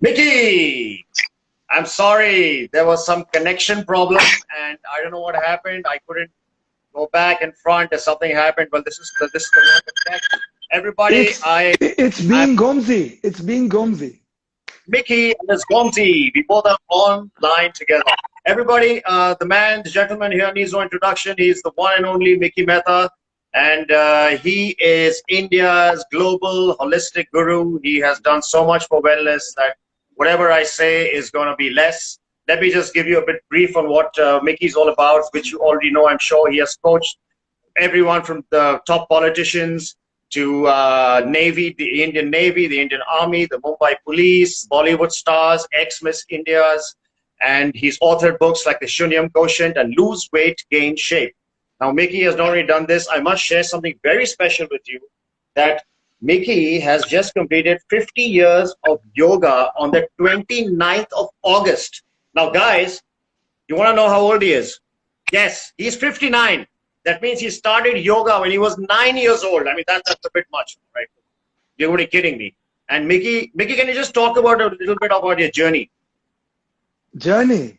Mickey, I'm sorry. There was some connection problem and I don't know what happened. I couldn't go back and front as something happened. Well, this is the work of tech. Everybody, It's I'm being Gomzi. It's being Gomzi. Mickey and it's Gomzi. We both are online together. Everybody, the man, the gentleman here needs no introduction. He's the one and only Mickey Mehta. And he is India's global holistic guru. He has done so much for wellness that whatever I say is going to be less. Let me just give you a bit brief on what Mickey's all about, which you already know, I'm sure. He has coached everyone from the top politicians to Navy, the Indian Army, the Mumbai Police, Bollywood stars, ex-Miss Indias, and he's authored books like The Shunyam Quotient and Lose Weight, Gain Shape. Now, Mickey has not only done this, I must share something very special with you, that Mickey has just completed 50 years of yoga on the 29th of August. Now, guys, you want to know how old he is? Yes, he's 59. That means he started yoga when he was 9 years old. I mean, that's a bit much, right? You're really kidding me. And Mickey, can you just talk about a little bit about your journey? Journey.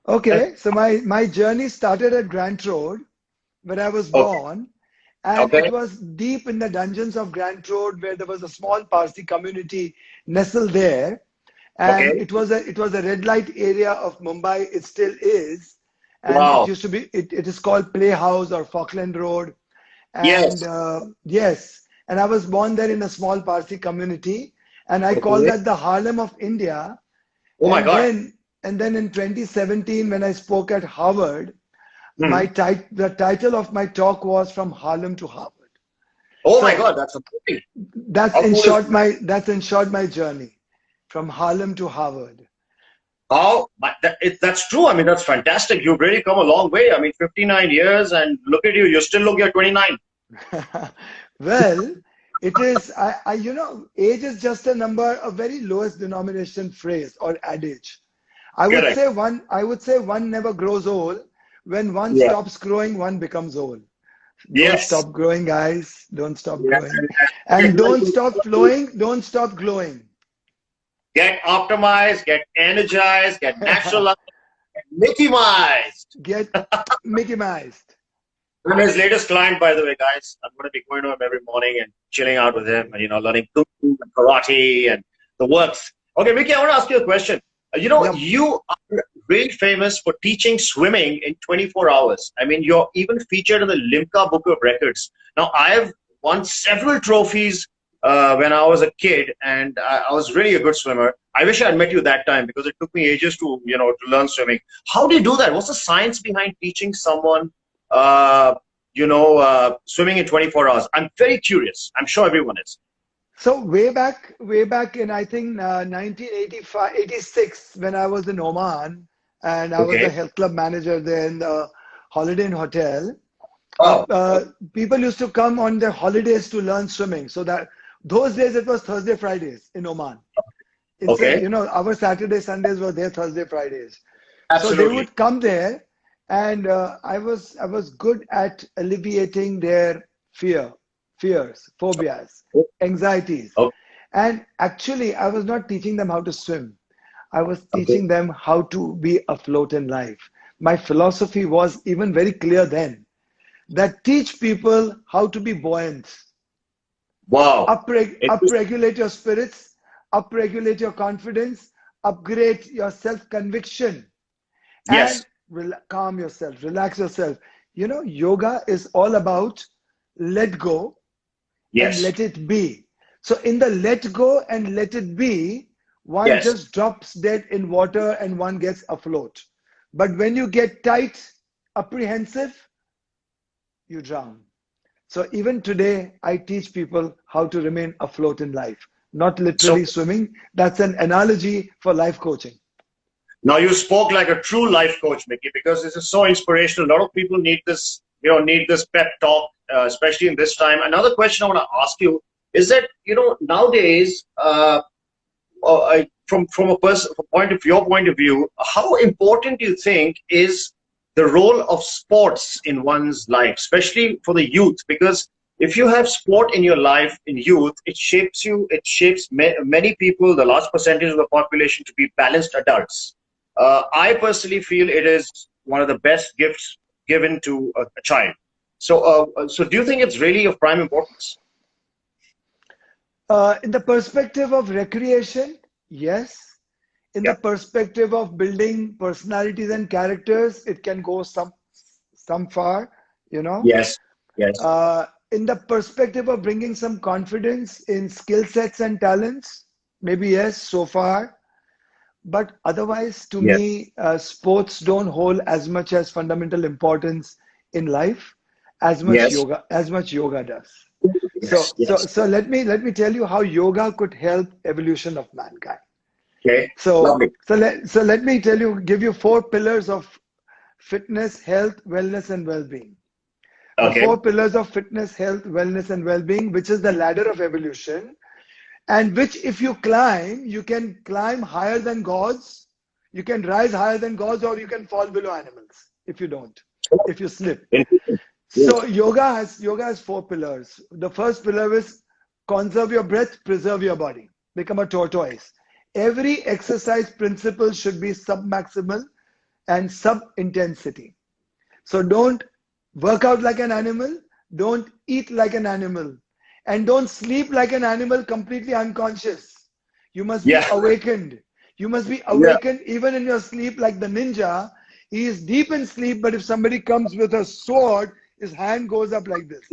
Okay, so my journey started at Grant Road, where I was Okay. born, and Okay. it was deep in the dungeons of Grant Road, where there was a small Parsi community nestled there, and Okay. it was a red light area of Mumbai. It still is, and it Wow. used to be. It is called Playhouse or Falkland Road, and Yes. yes, and I was born there in a small Parsi community, and I call Okay. that the Harlem of India. Oh my And God. then and then in 2017, when I spoke at Harvard, Hmm. the title of my talk was From Harlem to Harvard. Oh my So God, that's amazing. How cool is that? that's in short my journey from Harlem to Harvard. How, but that's true. I mean, that's fantastic. You've really come a long way. I mean, 59 years and look at you. You still look, you're 29. Well, it is age is just a number, a very lowest denomination phrase or adage. Correct. I would say one never grows old. When one Yeah. stops growing, one becomes old. Don't Yes. stop growing, guys. Don't stop Yeah. growing. And don't stop flowing. Don't stop glowing. Get optimized, get energized, get naturalized, get Mickey-mized. Get Mickey-mized. I'm his latest client, by the way, guys. I'm going to be going to him every morning and chilling out with him and, learning kung fu and karate and the works. Okay, Mickey, I want to ask you a question. Yep. You are really famous for teaching swimming in 24 hours. I mean, you're even featured in the Limca Book of Records. Now, I've won several trophies when I was a kid, and I was really a good swimmer. I wish I had met you that time because it took me ages to learn swimming. How do you do that? What's the science behind teaching someone, swimming in 24 hours? I'm very curious. I'm sure everyone is. So way back in I think 1985, 86, when I was in Oman and I was the Okay. health club manager there in the Holiday Inn Hotel. Oh, People used to come on their holidays to learn swimming. So that those days it was Thursday, Fridays in Oman. okay. Our Saturday, Sundays were their Thursday, Fridays. So they Absolutely. would come there, and I was good at alleviating their fears, phobias, anxieties. Oh, And actually, I was not teaching them how to swim. I was okay. teaching them how to be afloat in life. My philosophy was even very clear then, that teach people how to be buoyant, Wow. It was, upregulate your spirits, upregulate your confidence, upgrade your self-conviction, and yes. calm yourself, relax yourself. Yoga is all about let go and Yes. let it be. So in the let go and let it be, one Yes. just drops dead in water and one gets afloat. But when you get tight, apprehensive, you drown. So even today, I teach people how to remain afloat in life, not So literally swimming. That's an analogy for life coaching. now you spoke like a true life coach, Mickey, because this is so inspirational. A lot of people need this, need this pep talk, especially in this time. Another question I want to ask you is that, nowadays, from a person point of your point of view, how important do you think is the role of sports in one's life, especially for the youth? Because if you have sport in your life in youth, it shapes you. It shapes many people, the large percentage of the population, to be balanced adults. I personally feel it is one of the best gifts given to a child. So do you think it's really of prime importance? In the perspective of recreation, yes. In the Yeah. perspective of building personalities and characters, it can go some far, you know. Yes. Yes. In the perspective of bringing some confidence in skill sets and talents, maybe yes, so far. But otherwise, to Yes. me, sports don't hold as much as fundamental importance in life Yes. as much yoga does. Yes. Yes. So let me tell you how yoga could help evolution of mankind. Okay. So Lovely. let me give you four pillars of fitness, health, wellness, and well-being. The Okay. four pillars of fitness, health, wellness, and well-being, which is the ladder of evolution, and which if you climb, you can climb higher than gods, you can rise higher than gods, or you can fall below animals if you don't, if you slip. Interesting. Yes. So yoga has four pillars. The first pillar is conserve your breath, preserve your body, become a tortoise. Every exercise principle should be sub-maximal and sub-intensity. So don't work out like an animal, don't eat like an animal, and don't sleep like an animal completely unconscious. You must be Yeah. awakened. You must be Yeah. awakened even in your sleep, like the ninja. He is deep in sleep, but if somebody comes with a sword, his hand goes up like this.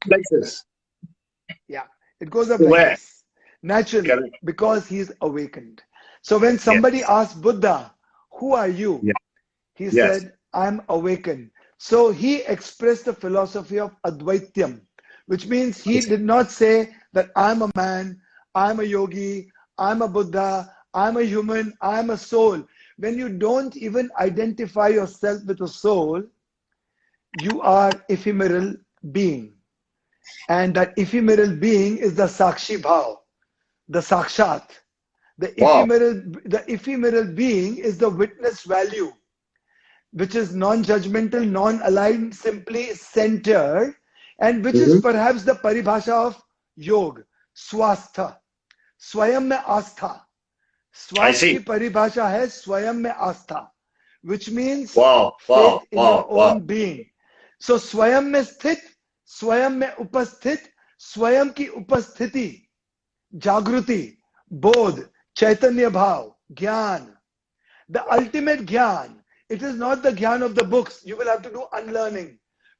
Places. Yeah, it goes up like Where? this naturally Correct. because he's awakened. So when somebody Yes. asked Buddha, "Who are you?" Yeah. he Yes. said, "I'm awakened." So he expressed the philosophy of Advaityam, which means he did not say that I'm a man, I'm a yogi, I'm a Buddha, I'm a human, I'm a soul. When you don't even identify yourself with a soul, you are ephemeral being. And that ephemeral being is the Sakshi Bhav, the Sakshat. Wow. The ephemeral being is the witness value, which is non-judgmental, non-aligned, simply centered, and which is Hmm. perhaps the paribhasha of yoga, swastha, स्वयं में आस्था. I स्वास्थ्य की see. परिभाषा है स्वयं में आस्था, which means Wow. faith Wow. in Wow. your Wow. own being. So स्वयं में स्थित, स्वयं में उपस्थित, स्वयं की उपस्थिति, जागृति, बोध, chaitanya bhav, gyan, the ultimate gyan. It is not the gyan of the books. You will have to do unlearning.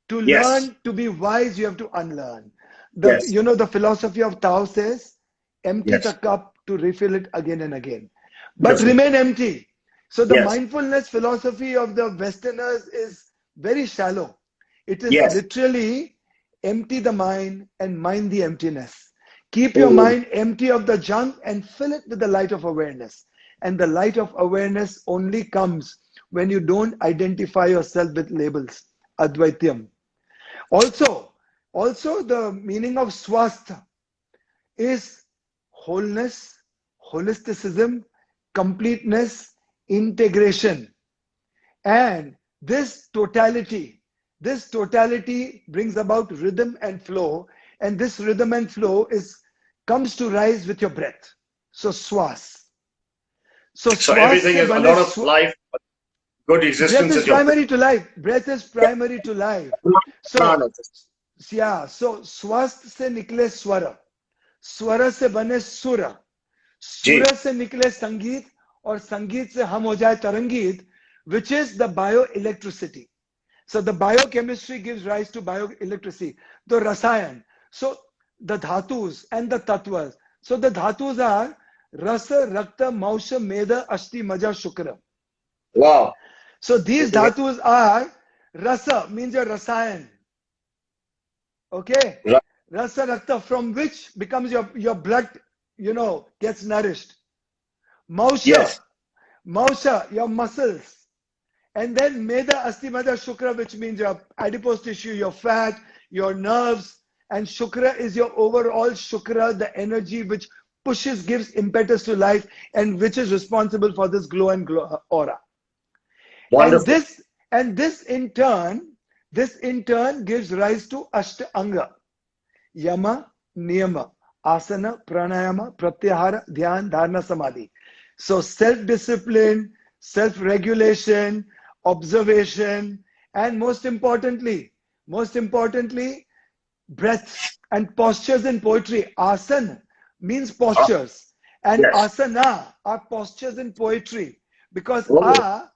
To Yes. learn, to be wise, you have to unlearn. Yes. The philosophy of Tao says, empty the Yes. cup to refill it again and again. But Beautiful. remain empty. So the Yes. mindfulness philosophy of the Westerners is very shallow. It is Yes. literally empty the mind and mind the emptiness. Keep your Mm. mind empty of the junk and fill it with the light of awareness. And the light of awareness only comes when you don't identify yourself with labels. Advaityam. Also, the meaning of swastha is wholeness, holisticism, completeness, integration. And this totality brings about rhythm and flow. And this rhythm and flow comes to rise with your breath. So swas. So So swas everything se is a bane lot of life, good breath existence is in your primary to life. Breath is primary to life. So breath. yeah, so swast se nikle swara. स्वर से बने सुर, सुर Ji. से निकले संगीत, और संगीत से हम हो जाए तरंगीत, which is the bioelectricity. So the biochemistry gives rise to bioelectricity, the rasayan. So the dhatus and the tattvas. So the dhatus are rasa, rakta, mausha, meda, ashti, maja, shukra. Wow. So these Good to hear. dhatus are rasa, means your rasayan. Okay? Right. Rasa rakta, from which becomes your blood, gets nourished. Mausha, Yes. mausha, your muscles. And then meda, asti, mada, shukra, which means your adipose tissue, your fat, your nerves. And shukra is your overall shukra, the energy which gives impetus to life, and which is responsible for this glow and aura. And Wonderful. this in turn gives rise to Ashtanga. yama, niyama, asana, pranayama, pratyahara, dhyan, dharana, samadhi. So self-discipline, self-regulation, observation, and most importantly, breath and postures in poetry. Asana means Ah, postures, and yes. asana are postures in poetry, because Oh,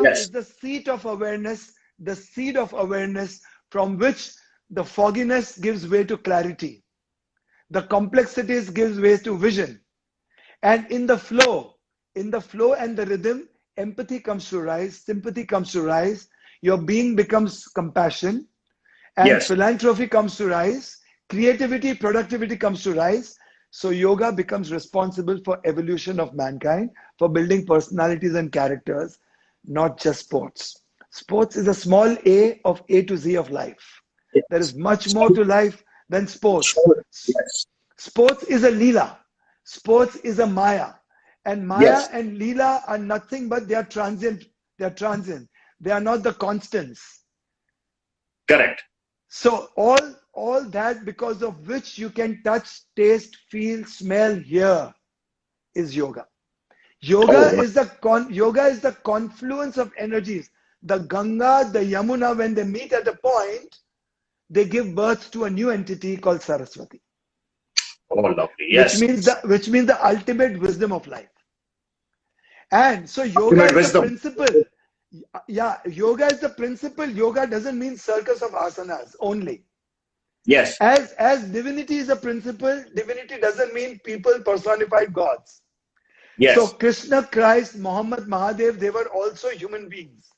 is yes. the seat of awareness, the seed of awareness from which the fogginess gives way to clarity, the complexities gives way to vision, and in the flow and the rhythm, empathy comes to rise, sympathy comes to rise, your being becomes compassion, and Yes. philanthropy comes to rise, creativity, productivity comes to rise. So yoga becomes responsible for evolution of mankind, for building personalities and characters, not just sports. Sports is a small a of A to Z of life. There Yes. is much more So, to life than sports. so, yes. Sports is a Leela. Sports is a Maya. And Maya Yes. and Leela are nothing but they are transient. They are transient. They are not the constants. Correct. So all that because of which you can touch, taste, feel, smell, hear is yoga. Oh, my. Yoga is the confluence of energies. The Ganga, the Yamuna, when they meet at a point, they give birth to a new entity called Saraswati, Oh, lovely. Yes. which means the ultimate wisdom of life. And so yoga Ultimate is the wisdom. principle. Yeah, yoga is the principle. Yoga doesn't mean circus of asanas only. Yes. As divinity is a principle, divinity doesn't mean people personified gods. So Yes. Krishna, Christ, Muhammad, Mahadev, they were also human beings.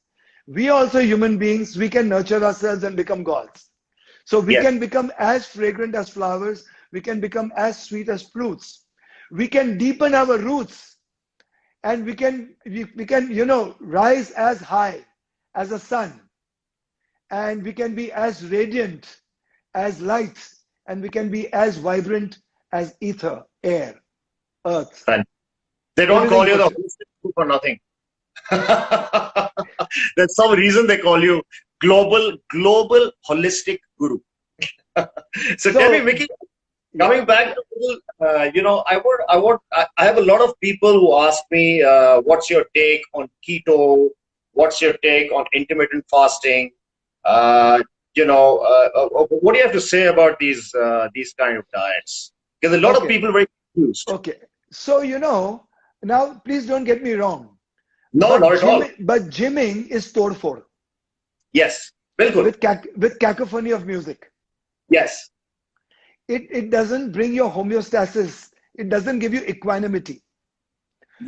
We also human beings, we can nurture ourselves and become gods. So we Yes. can become as fragrant as flowers, we can become as sweet as fruits. We can deepen our roots, and we can rise as high as a sun, and we can be as radiant as light, and we can be as vibrant as ether, air, earth, And they don't everything call you put the together. holistic guru for nothing. There's some reason they call you global holistic guru. So tell me, So Mickey, yeah, coming back to I have a lot of people who ask me, what's your take on keto? What's your take on intermittent fasting? Uh, what do you have to say about these kind of diets? Because a lot of okay, people are very confused. okay. So now please don't get me wrong, No, not at all. but gymming is todfor Yes, bilkul. with cacophony of music. Yes, It doesn't bring your homeostasis. It doesn't give you equanimity.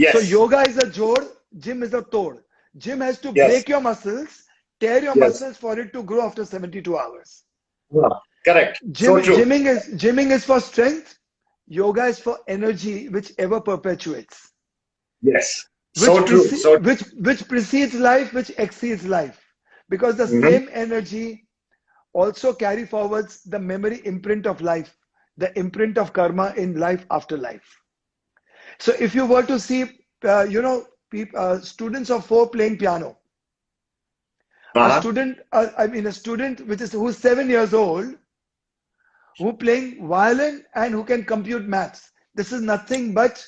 So yes, yoga is a jod, gym is a tod. Gym has to yes, break your muscles, tear your yes. muscles for it to grow after 72 hours. Yeah, correct. So true. Gymming is for strength. Yoga is for energy, which ever perpetuates, Yes, so true. So which precedes life, which exceeds life. Because the mhm. same energy also carry forwards the memory imprint of life, the imprint of karma in life after life. So if you were to see, students of four playing piano, Uh-huh. a student who's 7 years old, who playing violin and who can compute maths. This is nothing but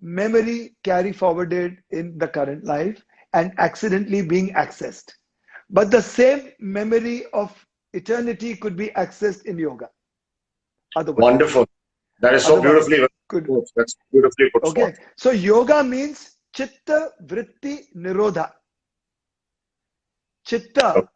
memory carry forwarded in the current life and accidentally being accessed. But the same memory of eternity could be accessed in yoga. Otherwise, Wonderful. That is so otherwise beautifully could put. That's beautifully put forth. okay. So yoga means chitta vritti nirodha. Chitta,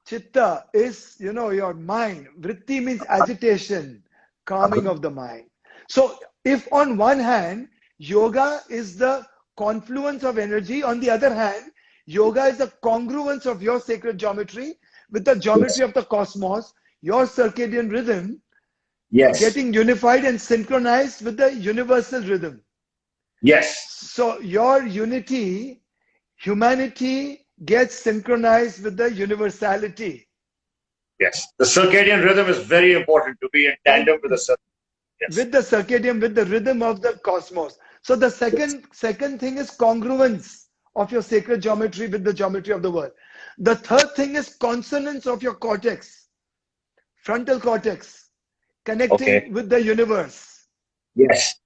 chitta is your mind. Vritti means agitation, calming of the mind. So if on one hand yoga is the confluence of energy, on the other hand yoga is the congruence of your sacred geometry with the Yes. geometry of the cosmos, your circadian rhythm Yes. getting unified and synchronized with the universal rhythm. Yes. So your humanity gets synchronized with the universality Yes. The circadian rhythm is very important to be in and tandem with the circadian. Yes. with the rhythm of the cosmos. So the Yes. second thing is congruence of your sacred geometry with the geometry of the world. The third thing is consonance of your cortex, frontal cortex, Okay. connecting with the universe, Yes.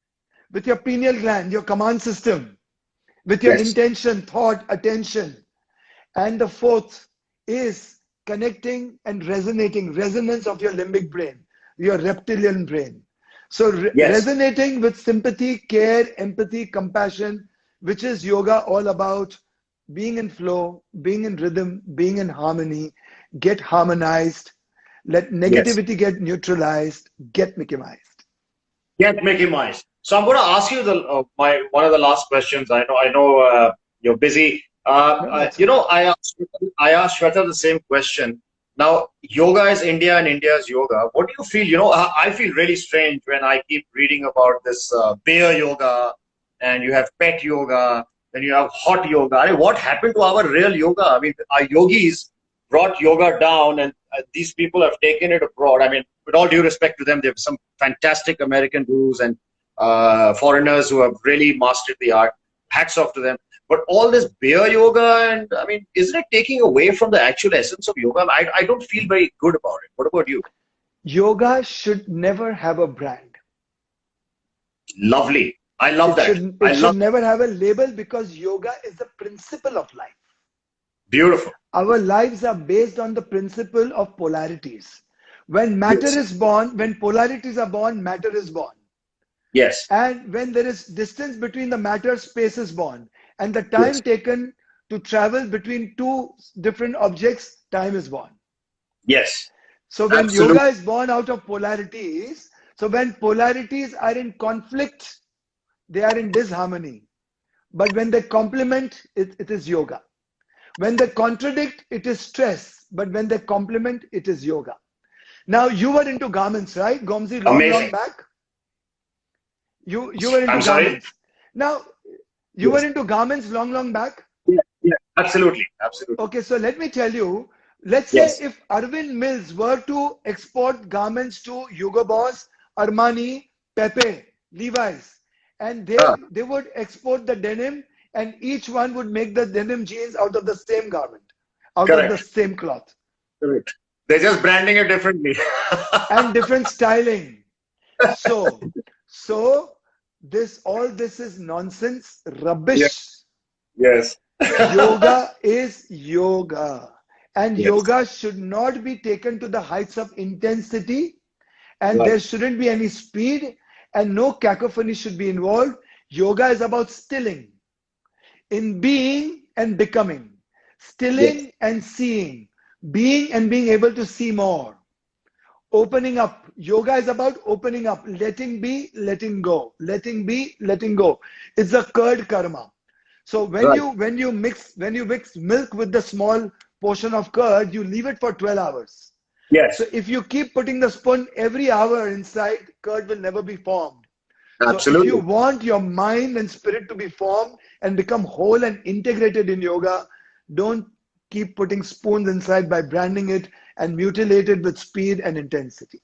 with your pineal gland, your command system, with your Yes. intention, thought, attention. And the fourth is connecting and resonating, resonance of your limbic brain, your reptilian brain. So Yes. resonating with sympathy, care, empathy, compassion, which is yoga all about being in flow, being in rhythm, being in harmony, get harmonized, let Yes. negativity get neutralized, get Mickey-ized. Get Mickey Mouse. So I'm going to ask you the my one of the last questions. I know you're busy. No, that's You okay. know, I asked Shweta the same question. Now, yoga is India and India is yoga. What do you feel? You know, I feel really strange when I keep reading about this bear yoga, and you have pet yoga, then you have hot yoga. I mean, what happened to our real yoga? I mean, our yogis brought yoga down, and these people have taken it abroad. I mean, with all due respect to them, they have some fantastic American gurus and foreigners who have really mastered the art. Hats off to them. But all this bear yoga, and I mean, isn't it taking away from the actual essence of yoga? I don't feel very good about it. What about you? Yoga should never have a brand. Lovely. I love that. I It should love never have a label because yoga is the principle of life. beautiful. Our lives are based on the principle of polarities. When matter Yes. is born, when polarities are born, matter is born. Yes. And when there is distance between the matter, space is born. And the Yes. time taken to travel between two different objects, time is born. Yes. So when yoga Absolutely. is born out of polarities, so when polarities are in conflict, they are in disharmony. But when they complement, it is yoga. When they contradict, it is stress. But when they complement, it is yoga. Now, you were into garments, right, Gomzi, long, long Amazing. back? You were into I'm sorry. garments. Now, you were Yes. into garments long, long back? Yeah. Yeah. Absolutely. Absolutely. Okay, so let me tell you, let's say Yes. if Arvind Mills were to export garments to Hugo Boss, Armani, Pepe, Levi's, and Ah, they would export the denim, and each one would make the denim jeans out of the same garment, out of the correct. same cloth, Correct. They're just branding it differently. and different styling. So, so all this is nonsense, Yes. rubbish. Yes. Yoga is yoga, and Yes. yoga should not be taken to the heights of intensity, and Right. there shouldn't be any speed, and no cacophony should be involved. Yoga is about stilling, in being and becoming, Yes. stilling and seeing, being and being able to see more, opening up. Yoga is about opening up, letting be, letting go, letting be, letting go. It's a curd karma. So Right. when you mix milk with the small portion of curd, you leave it for 12 hours. So Yes. if you keep putting the spoon every hour inside, curd will never be formed. So if you Absolutely. want your mind and spirit to be formed and become whole and integrated in yoga, don't keep putting spoons inside by branding it and mutilate it with speed and intensity.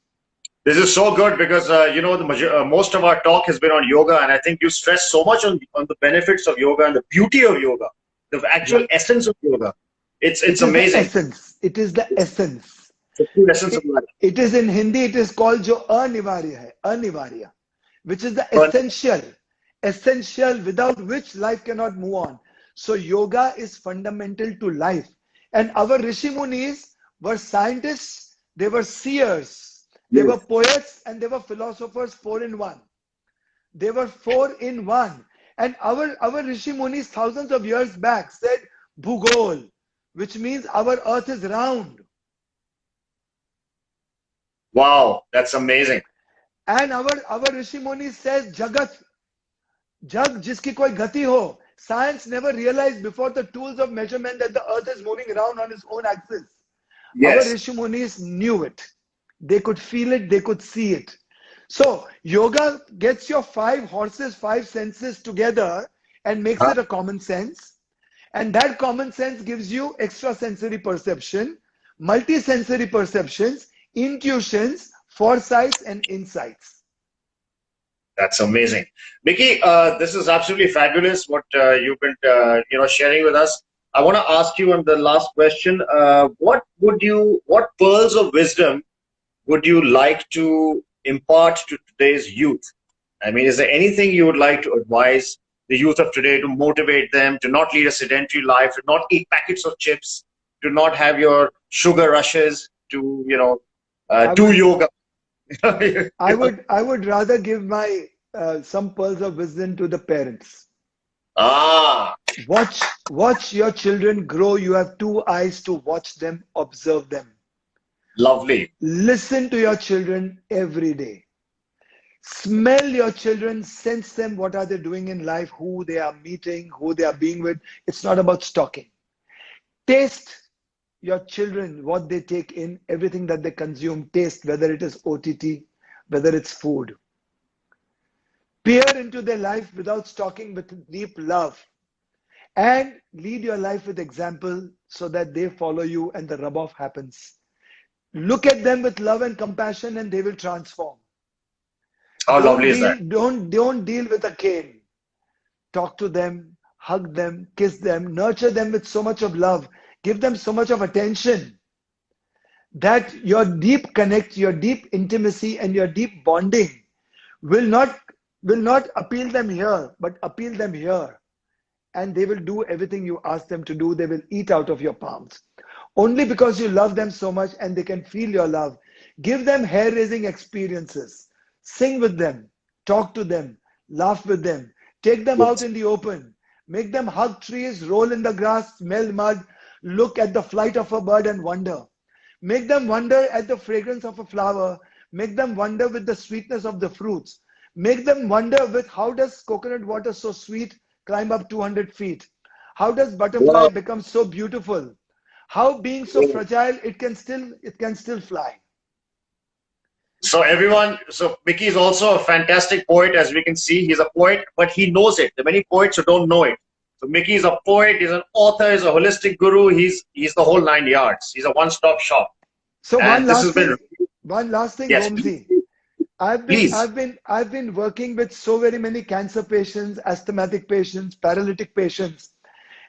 This is so good because you know most of our talk has been on yoga, and I think you stress so much on the benefits of yoga and the beauty of yoga, the Yeah. actual essence of yoga. It's It is the amazing. essence. It is the It's essence. the true essence of It, life. it is in Hindi, it is called jo anivarya hai, anivarya, which is the But essential without which life cannot move on. So yoga is fundamental to life. And our Rishi Munis were scientists, they were seers, they were yes, poets, and they were philosophers, four in one. They were four in one. And our Rishi Munis thousands of years back said Bhugol, which means our earth is round. wow, that's amazing. And our Rishi Muni says Jagat, Jag jiski koi gati ho. Science never realized before the tools of measurement that the earth is moving around on its own axis. Our Yes, Rishi Munis knew it. They could feel it, they could see it. So yoga gets your five horses, five senses together and makes huh? it a common sense. And that common sense gives you extrasensory perception, multisensory perceptions, intuitions, foresights, and insights. That's amazing, Mickey. This is absolutely fabulous. What you've been sharing with us. I want to ask you on the last question. What pearls of wisdom would you like to impart to today's youth? I mean, is there anything you would like to advise the youth of today to motivate them to not lead a sedentary life, to not eat packets of chips, to not have your sugar rushes, to, do yoga? I would rather give my some pearls of wisdom to the parents. Ah, Watch your children grow. You have two eyes to watch them, observe them. lovely. Listen to your children every day. Smell your children, sense them, what are they doing in life, who they are meeting, who they are being with. It's not about stalking. Taste your children, what they take in, everything that they consume, taste, whether it is OTT, whether it's food. Peer into their life without stalking, with deep love. And lead your life with example so that they follow you and the rub-off happens. Look at them with love and compassion and they will transform. How lovely is that? Don't deal with a cane. Talk to them, hug them, kiss them, nurture them with so much of love. Give them so much of attention that your deep connect, your deep intimacy and your deep bonding will not appeal them here, but appeal them here. And they will do everything you ask them to do. They will eat out of your palms. Only because you love them so much and they can feel your love. Give them hair-raising experiences. Sing with them, talk to them, laugh with them, take them out in the open, make them hug trees, roll in the grass, smell mud, look at the flight of a bird and wonder. Make them wonder at the fragrance of a flower, make them wonder with the sweetness of the fruits. Make them wonder with how does coconut water so sweet climb up 200 feet? How does butterfly Wow. become so beautiful? How being so fragile, it can still fly. So Mickey is also a fantastic poet, as we can see. He's a poet, but he knows it. There are many poets who don't know it. So Mickey is a poet, he's an author, he's a holistic guru. He's the whole 9 yards. He's a one-stop shop. So And this has been, one last thing, yes, Romzi. I've please. been working with so very many cancer patients, asthmatic patients, paralytic patients.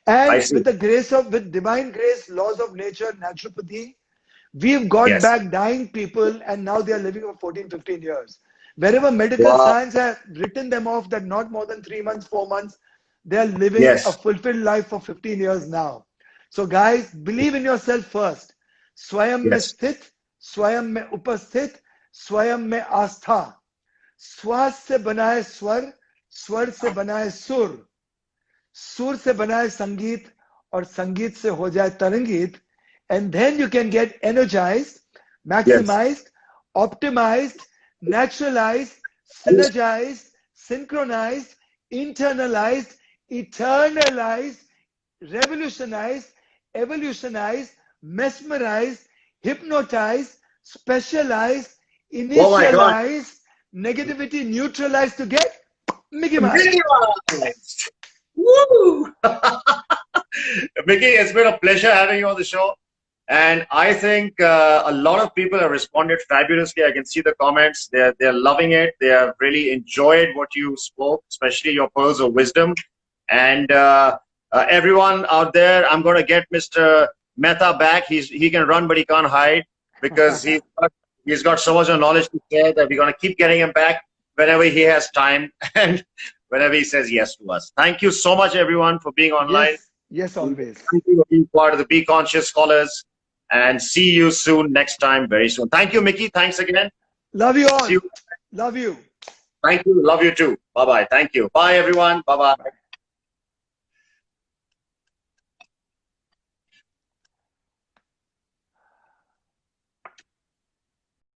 I And see. with divine grace, laws of nature, naturopathy, we've got Yes. back dying people and now they are living for 14, 15 years. Wherever medical Wow. science has written them off that not more than 3 months, 4 months, they are living a Yes. fulfilled life for 15 years now. So guys, believe in yourself first. Swayam mein Yes. sthit, swayam mein upasthit, स्वयं में आस्था श्वास से बनाए स्वर से बनाए सुर से बनाए संगीत और संगीत से हो जाए तरंगित and then you can get energized, maximized, Yes. optimized, naturalized, synergized, synchronized, internalized, eternalized, revolutionized, evolutionized, mesmerized, hypnotized, specialized, Oh my God. initialize, negativity neutralize to get Mickey Mouse. Minimized. Woo! Mickey, it's been a pleasure having you on the show. And I think a lot of people have responded fabulously. I can see the comments. They're loving it. They have really enjoyed what you spoke, especially your pearls of wisdom. And everyone out there, I'm going to get Mr. Mehta back. He can run, but he can't hide because he's got so much knowledge to share that we're going to keep getting him back whenever he has time and whenever he says yes to us. Thank you so much, everyone, for being online. Yes, always. Thank you for being part of the Be Conscious Scholars. And see you soon, next time, very soon. Thank you, Mickey. Thanks again. Love you all. See you. Love you. Thank you. Love you too. Bye-bye. Thank you. Bye, everyone. Bye-bye.